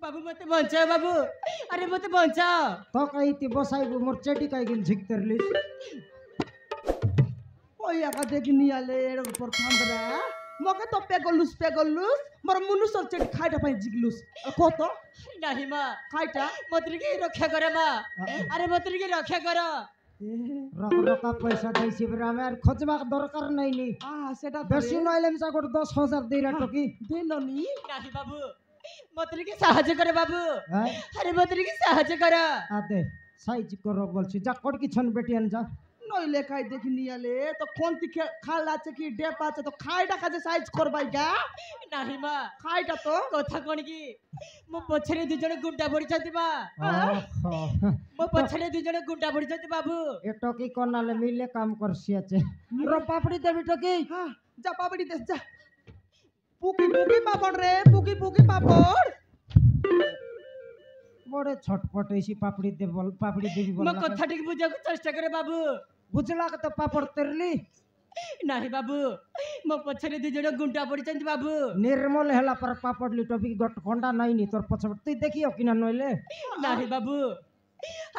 बाबू मते बचाओ बाबू अरे मते बचाओ तो कहीं ती बसाई मोर चेटी काई गिन झिक तरलिस ओय आका देखिनी आले एड़ ऊपर खांदरा मके तो पेगलुस मोर मुनुस चेटी खाइटा पाई जिगलुस कत नहीं मां खाइटा मतरी की रक्षा करे मां अरे मतरी की रक्षा करो रक रका पैसा देसी बरा में खोजबा दरकार नहीं नी सेटा बेसी नइले मिसा गोट 10,000 देरा टकी देननी नहीं बाबू मतरी की साहाय्य करे बाबू अरे मतरी की साहाय्य करो आते साइज करो बोलছি जा कोड की छन बेटियन जा नइले खाइ देखिनी आले तो कोनती खाला আছে কি ডেপ আছে তো খাইটা কাজে সাইজ করবাই গা नहीं मां খাইটা তো কথা কোন কি মো পছরে দুই জଣ গুंडा পড়িছাতি মা ओहो मो पछरे दुई जण गुंडा पड़िछथि बाबू ए टकी कोनाले मिले काम करसी আছে रो पापड़ी देबी टकी हां जा पापड़ी दे जा पुकी पापड़ रे पुकी पापड़ बड़े छटपट ऐसी पापड़ी दे बोल पापड़ी देबी बोल मो कथा ठीक बुझा को चेष्टा करे बाबू बुझला के तो पापड़ तेरली नहीं बाबू मो पछरे दुई जण गुंडा पड़िछथि बाबू निर्मल हला पर पापड़ ली टॉपिक गट कोंडा नहीं नी तोर पछ तू देखियो किना नइले नहीं बाबू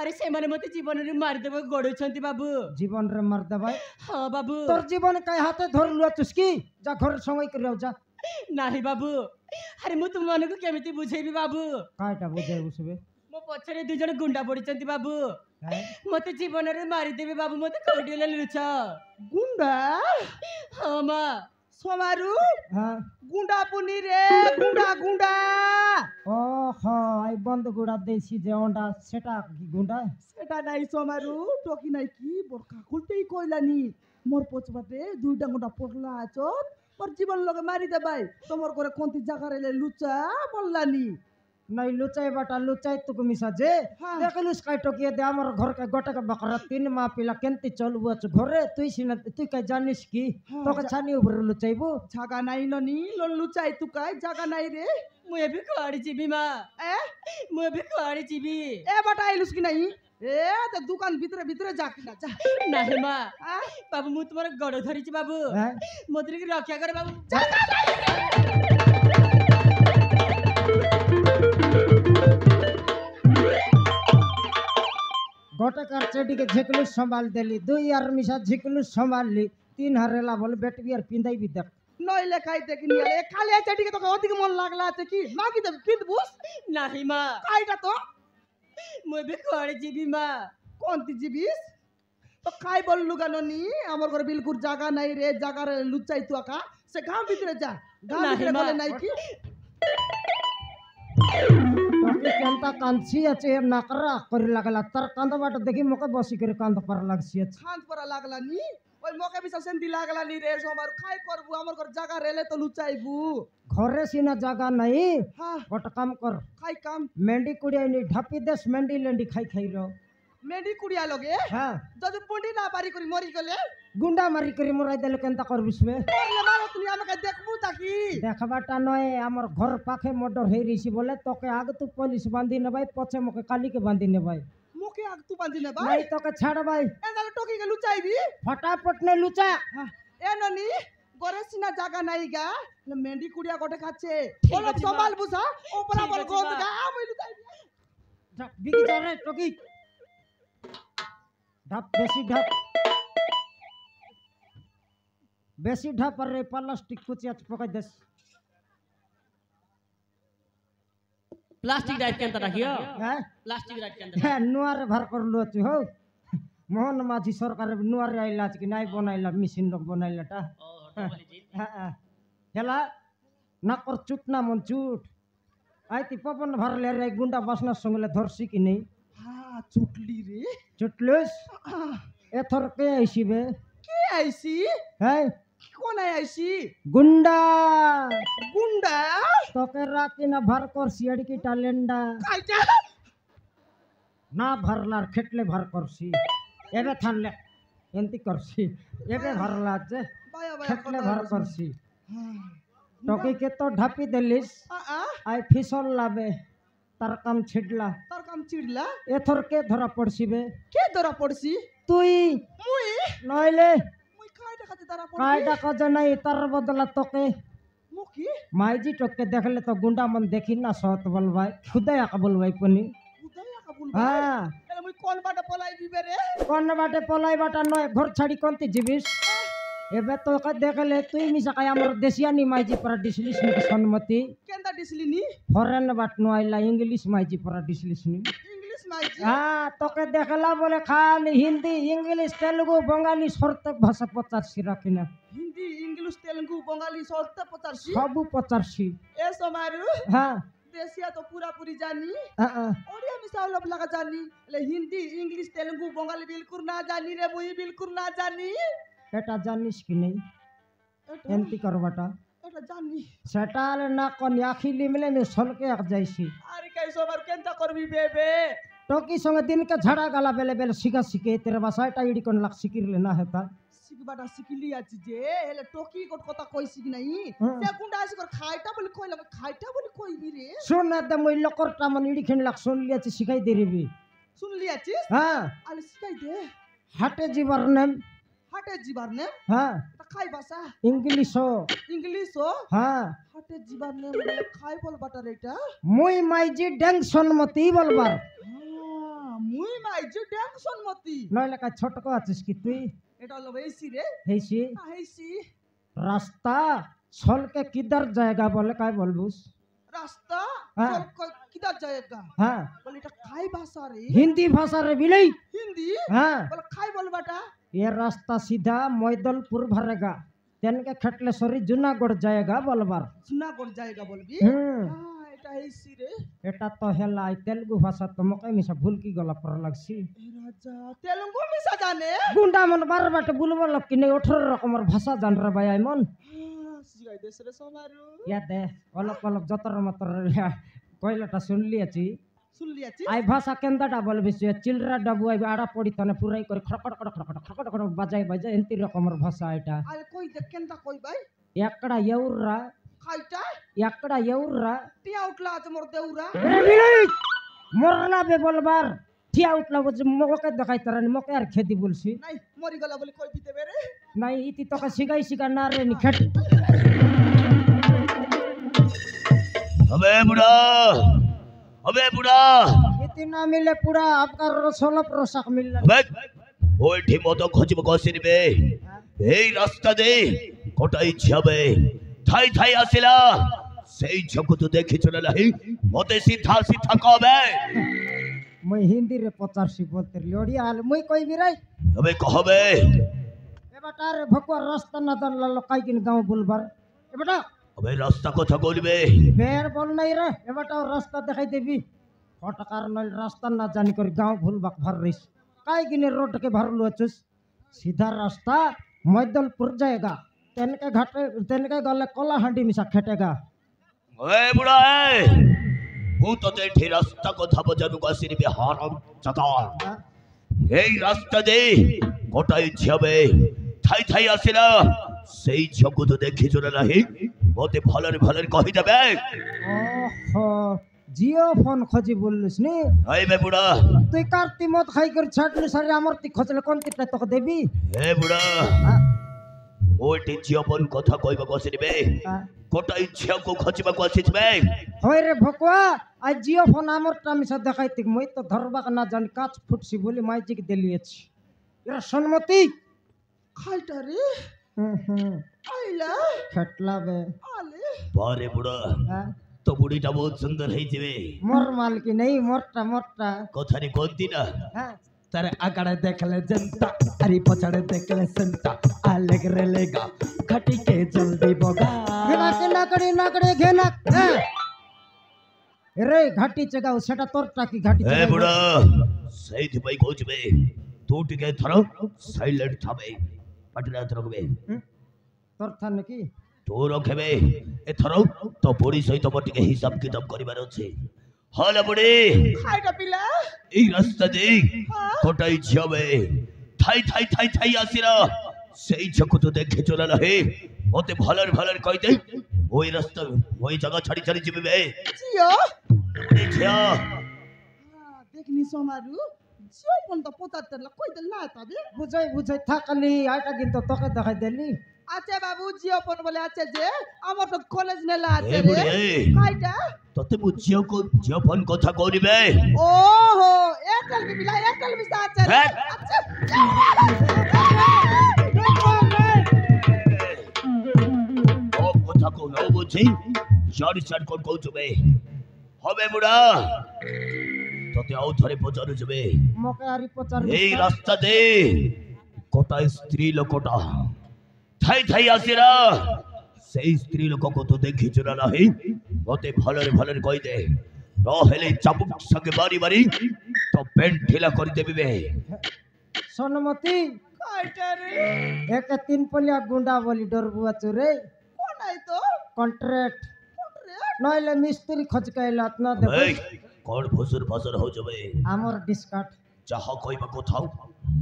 अरे से माने मते जीवन रे मार देबो गडुछथि बाबू जीवन रे मार देबा हां बाबू तोर जीवन काय हाथे धर लुआ चुस्की जा घर समय कर जा नहीं बाबू अरे मु तुम माने को केमिति बुझेबी बाबू कायटा बुझे उसबे मो पछरे दुई जण गुंडा पड़िछथि बाबू मते जीवन रे मारी देबे बाबू मते कोडिले लुछ गुंडा हां मां सोमारू हां गुंडा पुनी रे गुंडा ओहो आई बंद गुडा देसी जे ओंडा सेटा की गुंडा सेटा नाइ सोमारू टोकी नाइ की बोरका खुलतेई कइलानी मोर पछबाटे दुईटा गुंडा पड़ला आछो पर जीवन लगे मारी दे भाई तोमर करे कोनती जागा रे लुचा बोललानी नहीं लुचाई बाटा लुचाई तुक मिसा जे देखलुस काय टोकी दे हमर घर के गोटे के बकरा 3 माह पिला केनती चलबु छ घरे तुई सिना तुई काय जानिस की तो के छानी ऊपर लुचाइबो जागा नाइ ननी लो लुचाई तू काय जागा नाइ रे मुए भी कोड़ी जीबी मां मुए भी कोड़ी जीबी ए बटा आइलुस की नहीं ए तो दुकान भीतर जाके ना जा नहीं मां बाबू मु तुम्हारा गड़ धरी छी बाबू मोदरी की रक्षा करे बाबू जा गोटे कार चेडी के झिकलु संभाल देली दुई यार मिसा झिकलु संभाल ली 3 हरेला बोल बेटवी यार पिंदाई भी देख नई लेखाई देखनी ए खाली चेडी के तो अधिक मन लागला আছে কি मागी दे पिंद बुस नहीं मां काईटा तो मुए भी कोड़ी जीबी मां कोनती जीबिस तो खाई बोल लुगा ननी हमर घर बिल्कुल जागा नहीं रे जागा रे लुचाई तू आका से गांव भीतर जा गांव भीतर बोले नहीं की टोकी केनता कांची আছে नाकरा कर लागला तर कांद बाट देखि मके बसी करे कांद पर लागसी खान पर लागला नी ओय मके भी सेंदी लागला नी रे सोमार खाई करबू हमर घर जागा रेले तो लुचाइबू घरे सिना जागा नहीं हां गोट काम कर खाई काम मेंढी कुड़िया नी ढापी देस मेंढी लेंडी खाई रो मेंढी कुड़िया लगे हां जदि पुंडी ना पारी करी मरी गले गुंडा मारी करी मराई देले केनता कर बिसबे ले मारो तुनी हमके देखबू ताकी देखबाटा नय हमर घर पाखे मर्डर हे रहीसी बोले तोके आग तू पुलिस बांधी ने भाई पछे मके काली के बांधी ने भाई मुके आग तू बांधी ने भाई नहीं तोके छाड़ भाई एंदा टोकी के लुचाइबी फटाफट ने लुचा ए ननी गरेसिना जागा नहीं गा मेंढी कुड़िया गोटे खाचे बोलो संभाल बुसा ओपरा बोल गोद गा मैं लुचाइबी बिकी जा रे टोकी ढप बेसी ढप पर रे प्लास्टिक कुचिया पकड़ देस प्लास्टिक राइट के अंदर रखियो हैं प्लास्टिक राइट के अंदर नुआर भर कर लो छु हो मोहन माझी सरकार नुआर आइला कि नाइ बनाइला मेसिन लोग बनाइला टा हेला नकर चुट ना मन चुट आइती पवन भर ले रे गुंडा बसना संगले धरसी कि नहीं हां चुटली रे चुटलुस एथर के आइसी बे के आइसी है कौन है आइसी गुंडा तो के राती ना भर कर सियड़ की टालेंडा काइटा ना भरला खेटले भर करसी एबे थानले एंती करसी एबे भरला जे खेटले भर करसी टोकी के तो ढापी देलिस आई फिसल लाबे तार काम छिड़ला एथर के धरा पड़सी बे के धरा पड़सी तुई मुई नइले मुई काइटा खाते धरा पड़सी काइटा कज नहीं तार बदला तोके মুখি মাইজি টককে দেখলে তো গুন্ডা মন দেখি না সত বলবাই খুদে আকা বলবাই পনি উদয় আকা বল হ্যাঁ তাহলে মুই কোন বাটা পলাই দিবে রে কোন বাটে পলাই বাটা নয় ঘর ছাড়ি কোনতে যাবিস এবে তোকে দেখলে তুই মিশা কাই আমার দেশিয়ানি মাইজি পরা ডিসলিস নি সম্মতি কেনটা দিছিলি নি ফরেন বাট নয়লা ইংলিশ মাইজি পরা ডিসলিস নি ইংলিশ মাইজি হ্যাঁ তোকে দেখলা বলে খালি হিন্দি ইংলিশ তেলুগু বঙ্গালী সর্তক ভাষা পচারছি রাখি না হিন্দি ইংলিশ তেলুগু বঙ্গালী সবটা পচারছি সবু পচারছি এ সমারু হ্যাঁ দেশিয়া তো পুরাপুরি জানি হ্যাঁ ওড়িয়া মিশা অলপ লাগা জানি লে হিন্দি ইংলিশ তেলুগু বঙ্গালী বিলকুল না জানি রে মুই বিলকুল না জানি এটা জানিস কি নেই এটা এমতি করবাটা এটা জানি সেটা হলে না কোন আখি লিমলে আমি সলকে এক যাইছি আরে কাই সবার কেনটা করবি বেবে টকি সঙ্গে দিনকে ঝাড়া গালা বেলে বেলে শিখা শিখে তেরে বাসাটা ইডি কোন লাগ শিখিরলে না হেতা শিখবাটা শিখিলি আছে যে হেলে টকি কোট কথা কইছি কি নাই হ্যাঁ। সে কুন্ডা আসি কর খাইটা বলি কইলাম খাইটা বলি কইবি রে শোন না দে মই লকরটা মন ইডি খেন লাগ শুনলি আছে শিখাই দেরিবি শুনলি আছিস হ্যাঁ আলে শিখাই দে হাটে জিবার নেম হাটে জিবার নে হ্যাঁ এটা খাই ভাষা ইংলিশ ইংলিশ ও হ্যাঁ হাটে জিবার নে খাই বল বাটার এটা মুই মাইজি ডেংশন মতি বলবার মুই মাই যে টেনশন মতি নইলে কাজ ছোটক আছিস কি তুই এটা হলো বেশি রে হেইছি আইছি রাস্তা সলকে কিদার জায়গা বলে কাই বলবুস রাস্তা হ্যাঁ। সব কিদার জায়গা হ্যাঁ বলে এটা খাই ভাষা রে হিন্দি ভাষা রে বিলেই হিন্দি হ্যাঁ বলে খাই বলবাটা ये रास्ता सीधा मैदलपुर भरेगा तेन के खटलेश्वरी जूनागढ़ जाएगा बोलबार জুনাগড় জায়গা বলবি এটা আইছি রে এটা তো হেলা তেলুগু ভাষা তো মকে মিশা ভুল কি গলা পর লাগছি এ রাজা তেলুগু মিশা জানে গুন্ডা মন বার বাটে বুলবো লোক কি নেই 18 রকমের ভাষা জান রে ভাই আইমন শিখাই দেশ রে সমারু ইয়া দে অলপ অলপ যতর মতর কইলাটা শুনলি আছি শুনলি আছিস আই ভাষা কেন্দাটা বলবি চিলরা ডাবু আই আড়া পড়ি তনে পুরাই করে খড়কড় খড়কড় খড়কড় খড়কড় খড়কড় বাজাই বাজাই এন্তি রকমের ভাষা এটা আরে কই দেখ কেনটা কই ভাই একড়া এউররা খাইটা একড়া এউররা টিয়া উঠলা আছে মোর দেউরা মরলা বে বলবার ঠিয়া উঠলা বলছে মকে দেখাই তারানি মকে আর খেদি বলছি নাই মরি গলা বলে কই দিতে বেরে নাই ইতি তোকে শিখাই শিখা না রে নি খেট अबे बुढ़ा अबे बुढ़ा ইতি না মিলে পুরা আপনার রসলপ রসাক মিলল अबे ওই ঠিক মতো খোঁজ কষি নিবে এই রাস্তা দে কোটাই যাবে থাই থাই আসিলা সেই ঝকু তো দেখি চলে নাই মতে সিধা সিধা কবে মই হিন্দি রে 85 বলতে লড়ি আল মই কইবি রে अबे कहबे এবাটার ভকুয়া রাস্তা না জানলা লকাই কিন গাঁও বলবার এবাটা अबे রাস্তা কথা বলবে বের বল নাই রে এবাটাও রাস্তা দেখাই দেবি ফটকার নল রাস্তা না জানি করে গাঁও ভুলবাক ভর রইস কাই কিনে रोड के भरलु अचुस सीधा रास्ता मैदलपुर जाएगा तेनके घाटे तेनके गले कलाहांडी मिसा खेटेगा ओए बुढ़ा है હું તો તે ઠી રાસ્તા কথা বজানো কষি নিবে হারাম চাকা এই রাস্তা দে কোটাই যাবে থাই থাই আসিলা সেই ঝকু তো দেখি চলে নাই মতে ভালরে ভালরে কহি দেবে ओहो जियो फोन खोजी बोललिस नी এই বে বুড়া তুই কার্তি মত খাই করে ছাড়লি সারে আমার তি খচলে কোন তিটা তোকে দেবি হে বুড়া ওইটি জীবন কথা কইবা কষি নিবে কোটাই ঝকু খচিবা কষিছবে হয় রে ভকুয়া আজ জিও ফোন আমার টামিসা দেখাইতি মই তো ধরবা না জানি কাচ ফুটছি বলি মাইজিক দেলিয়েছি এরা সম্মতি খাইটা রে আইলা খেটলা বে আলে বারে বুড়া তো বুড়িটা বহুত সুন্দর হইছিবে মোর মাল কি নেই মোরটা মোরটা কথারে কোনতি না হ্যাঁ তারে আগাড়ে দেখলে জনতা আরে পছাড়ে দেখলে সন্তা আলেগ রে লেগা ঘটি के जल्दी बोगा না করে ঘেনা রে ঘাটি চেগাও সেটা তোরটা কি ঘাটি হে বুড়া সেইথিপাই কହୁଛିবে ତୁ ଟିକେ ଥର ସାଇଲେଣ୍ଟ ଥାବେ ପାଟିରେ ହାତ ରଖିବେ তোর থা নাকি ତୁ ରଖିବେ ଏଥର ତ ବୁଢୀ ସହିତ ମୋର ଟିକେ ହିସାବ କିତାବ କରିବାର ଅଛି ହଲ ବୁଢୀ খাইটা পিলা এই রাস্তা দেই কোটাই যাবে থাই থাই থাই থাই আসিরা সেই ঝকু তো দেখে চলে নাই মতে ভালরে ভালরে কই দে ওই রাস্তা ওই জায়গা ছাড়ি ছাড়ি যাবে বে জিও বুড়ি ছিয়া দেখনি সমারু জিও ফোন তো 75 লাখ কই দে না তবে বুঝাই বুঝাই থাকলি আইটা কিন্তু তোকে দেখাই দেলি আচ্ছা বাবু জিওপন বলে আছে যে আমার তো কলেজ নেলা আছে এ রে বুড়ে কাইটা তোতে মু ঝিও ফোন কথা করিবে ওহো এয়ারটেল বিলা এয়ারটেল বিসা আছে রে হ্যাঁ। আচ্ছা ও কথা কো ন বুঝি সরি সর কোন কইছবে হবে বুড়া তোতে আউ ধরে পচারু যাবে মকে আরি পচার এই রাস্তা দে কোটায় স্ত্রী লোকটা থাই থাই আসিরা সেই স্ত্রী লোককে তো দেখিছ না নাহি মতে ভালরে ভালরে কই দে নহলে চাবুক সঙ্গে বাড়ি বাড়ি তো পেন্ট ঢিলা করে দেবে সোনমতি কাইটা রে একে তিন পলিয়া গুন্ডা বলি ডরবু আছো রে কোন আই তো কন্ট্রাক্ট রে নইলে মিস্ত্রি খচকাইলাত না দেব এই কোন ফসর ফসর হো যাবে আমার ডিসকাট যাহা কইবা কোথাও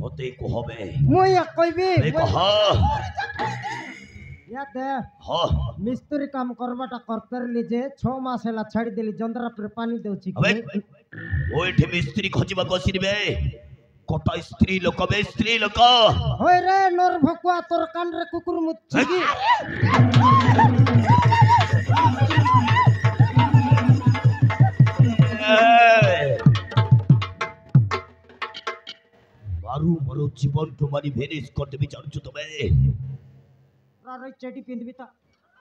মতে কহবে মুই কইবি এই কহা ইয়া দে হ মিস্ত্রি কাম করবাটা করতেরলি যে 6 মাস হেলা ছাড়ি দেলি জন্দরা পরে পানি দেউছি হবে ওইঠে মিস্ত্রি খজিবা কসিরবে কোটা স্ত্রী লোক বে স্ত্রী লোক হই রে নর ভকুয়া তোর কানরে কুকুর মুচ্ছি কি মারু মরো জীবন তোমারি ভেনিস করতে বিচারছো তুমি আরে চেটি পিনবি তা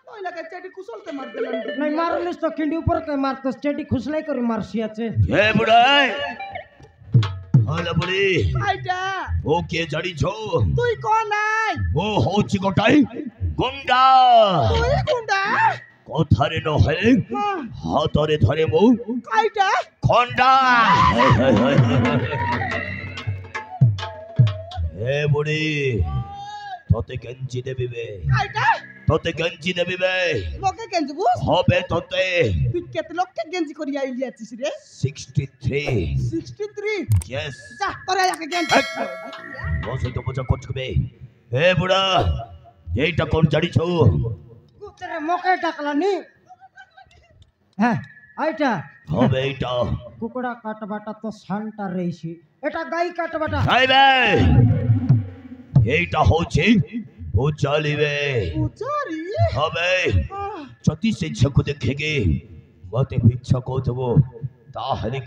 নইলাকে চেটি কুশলতে মার দিলাম নাই মারলিস তো কিন্ডি উপর কে মারতো চেটি খুসলাই করে মারছি আছে হে বুড়াই হলা বুড়ি কাইটা ও কে জানিছো তুই কোন আই ও হচ্ছে গোটাই গুন্ডা তুই গুন্ডা কথারে নহলে হাতরে ধরে মু কাইটা খন্ডা হে বুড়ি তোতে গঞ্জি দেবিবে কাইটা তোতে গঞ্জি দেবিবে লোকে গেঞ্জি বুঝ হবে তোতে তুই কেতে লোককে গেঞ্জি করি আইলি আছিস রে 63 63 ইয়েস যা তোরা একে গেঞ্জি বসে তো বোঝা করছবে হে বুড়া এইটা কোন জানিছো কুতরে মকে ডাকলানি হ্যাঁ আইটা হবে এইটা কুকুড়া কাটবাটা তো শানটা রইছি এটা গাই কাটবাটা খাইবে এইটা হচ্ছে বুঝালিবে পূজারি হবে আহ যদি সে ঝকু দেখে গে মতে পিছা কো দেবো তাহলে